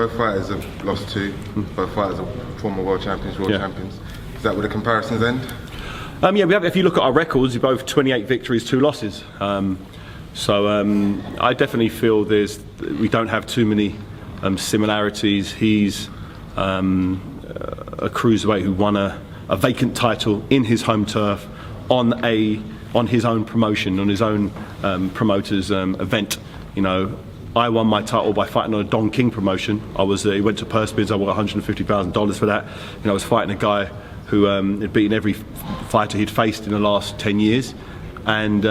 both fighters have lost two. Both fighters are former world champions, world champions. Is that where the comparisons end? Yeah, we have. If you look at our records, we're both 28 victories, 2 losses. I definitely feel we don't have too many similarities. He's a cruiserweight who won a vacant title in his home turf on his own promotion, on his own promoter's event. You know, I won my title by fighting on a Don King promotion. He went to purse bids. I won $150,000 for that. You know, I was fighting a guy who had beaten every fighter he'd faced in the last 10 years, and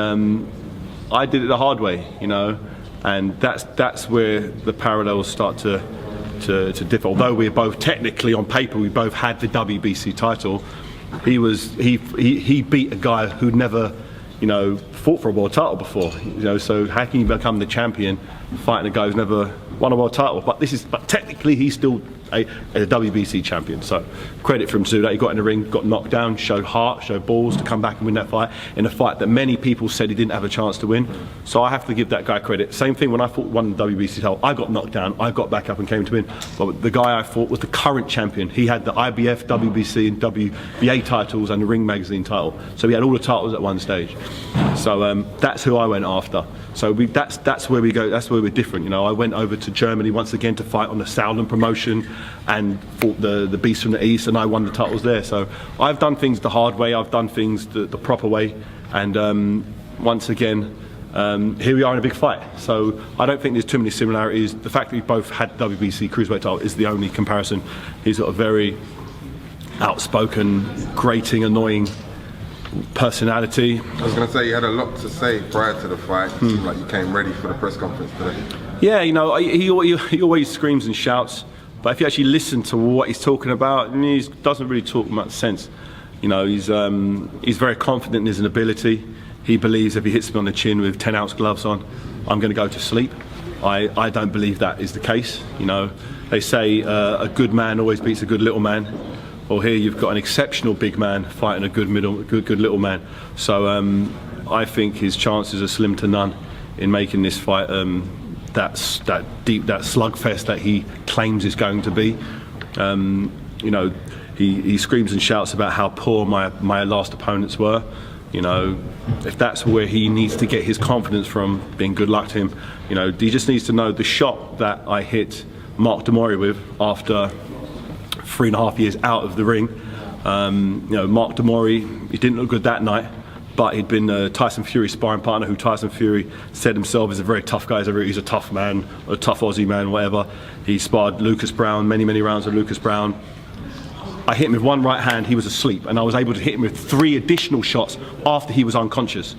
I did it the hard way. You know, and that's where the parallels start to differ. Although we're both technically on paper, we both had the WBC title. He beat a guy who'd never, you know, fought for a world title before. You know, so how can you become the champion fighting a guy who's never won a world title? But technically he's still a WBC champion. So credit for him to do that. He got in the ring, got knocked down, showed heart, showed balls to come back and win that fight in a fight that many people said he didn't have a chance to win. So I have to give that guy credit. Same thing when I won the WBC title. I got knocked down, I got back up and came to win. But the guy I fought was the current champion. He had the IBF, WBC and WBA titles and the Ring Magazine title. So he had all the titles at one stage. So that's who I went after. So that's where we go. That's where we're different. You know, I went over to Germany once again to fight on the Southern promotion and fought the Beast from the East, and I won the titles there. So I've done things the hard way. I've done things the proper way, and once again, here we are in a big fight. So I don't think there's too many similarities. The fact that we both had WBC cruiserweight title is the only comparison. He's got a very outspoken, grating, annoying personality. I was going to say, you had a lot to say prior to the fight. It seemed like you came ready for the press conference today. Yeah, you know, he always screams and shouts, but if you actually listen to what he's talking about, he doesn't really talk much sense. You know, he's very confident in his ability. He believes if he hits me on the chin with 10-ounce gloves on, I'm going to go to sleep. I don't believe that is the case. You know, they say a good man always beats a good little man. Well, here you've got an exceptional big man fighting a good little man. So I think his chances are slim to none in making this fight that slugfest that he claims is going to be. You know, he screams and shouts about how poor my last opponents were. You know, if that's where he needs to get his confidence from, then good luck to him. You know, he just needs to know the shot that I hit Mark Demori with after 3.5 years out of the ring. You know, Mark Demori, he didn't look good that night, but he'd been Tyson Fury's sparring partner, who Tyson Fury said himself is a very tough guy. He's a tough man, a tough Aussie man, whatever. He sparred Lucas Brown, many rounds with Lucas Brown. I hit him with one right hand, he was asleep, and I was able to hit him with 3 additional shots after he was unconscious.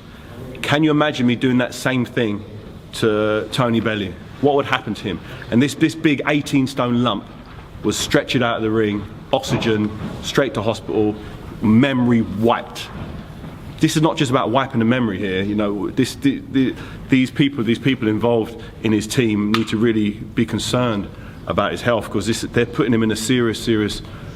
Can you imagine me doing that same thing to Tony Bellew? What would happen to him? And this big 18-stone lump was stretched out of the ring, oxygen, straight to hospital, memory wiped. This is not just about wiping the memory here. You know, these people involved in his team need to really be concerned about his health, because they're putting him in a serious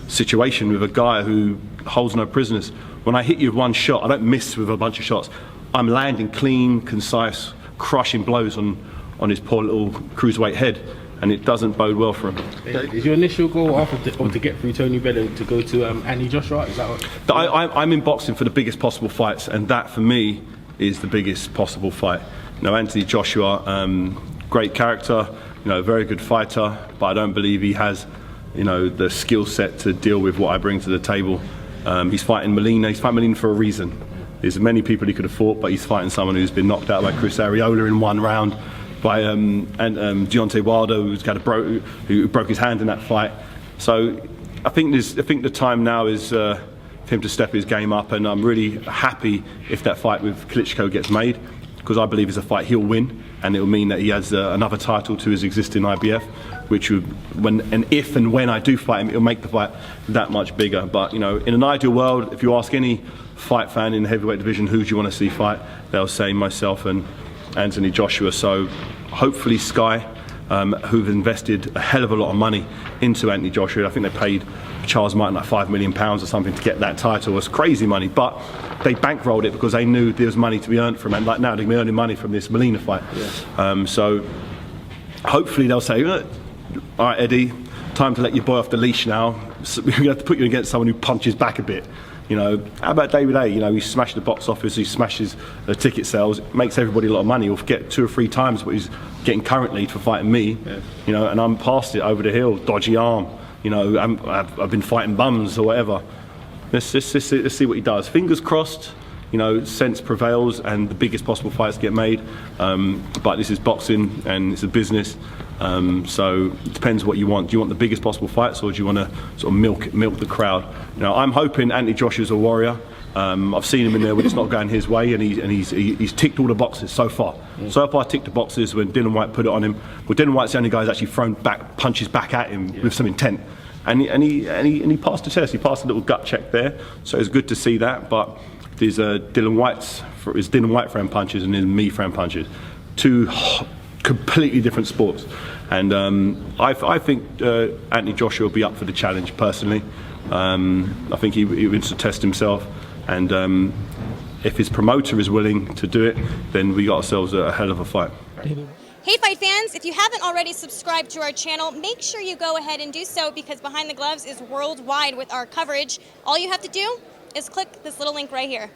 situation with a guy who holds no prisoners. When I hit you with one shot, I don't miss with a bunch of shots. I'm landing clean, concise, crushing blows on his poor little cruiserweight head, and it doesn't bode well for him. Is your initial goal after to get through Tony Bellew to go to Anthony Joshua? Is that what? I'm in boxing for the biggest possible fights, and that for me is the biggest possible fight. You know, Anthony Joshua, great character, you know, very good fighter, but I don't believe he has, you know, the skill set to deal with what I bring to the table. He's fighting Molina. He's fighting Molina for a reason. There's many people he could have fought, but he's fighting someone who's been knocked out by Chris Arreola in 1 round, by Deontay Wilder, who broke his hand in that fight. So I think the time now is for him to step his game up, and I'm really happy if that fight with Klitschko gets made, because I believe it's a fight he'll win, and it will mean that he has another title to his existing IBF, which would, if and when I do fight him, it'll make the fight that much bigger. But you know, in an ideal world, if you ask any fight fan in the heavyweight division who do you want to see fight, they'll say myself and Anthony Joshua. So hopefully Sky, who've invested a hell of a lot of money into Anthony Joshua, I think they paid Charles Martin like £5 million or something to get that title. It's crazy money, but they bankrolled it because they knew there was money to be earned from it. And like now they're earning money from this Molina fight. Yeah. So hopefully they'll say, all right, Eddie, time to let your boy off the leash now. So we're going to have to put you against someone who punches back a bit. You know, how about David Haye? You know, he smashed the box office, he smashes the ticket sales, makes everybody a lot of money. He'll get 2 or 3 times what he's getting currently for fighting me. Yeah. You know, and I'm past it, over the hill, dodgy arm. You know, I've been fighting bums or whatever. Let's see what he does. Fingers crossed. You know, sense prevails and the biggest possible fights get made. But this is boxing and it's a business. So it depends what you want. Do you want the biggest possible fights, or do you want to sort of milk the crowd? You know, I'm hoping Anthony Joshua's a warrior. I've seen him in there when it's not going his way, and he's ticked all the boxes so far. So far, ticked the boxes when Dylan White put it on him. Well, Dylan White's the only guy who's actually thrown punches back at him with some intent. And he passed the test. He passed a little gut check there. So it's good to see that. But there's Dylan White throwing punches and there's me throwing punches. 2 completely different sports. And I think Anthony Joshua will be up for the challenge personally. I think he wants to test himself. And if his promoter is willing to do it, then we got ourselves a hell of a fight. Hey Fight fans, if you haven't already subscribed to our channel, make sure you go ahead and do so, because Behind the Gloves is worldwide with our coverage. All you have to do is click this little link right here.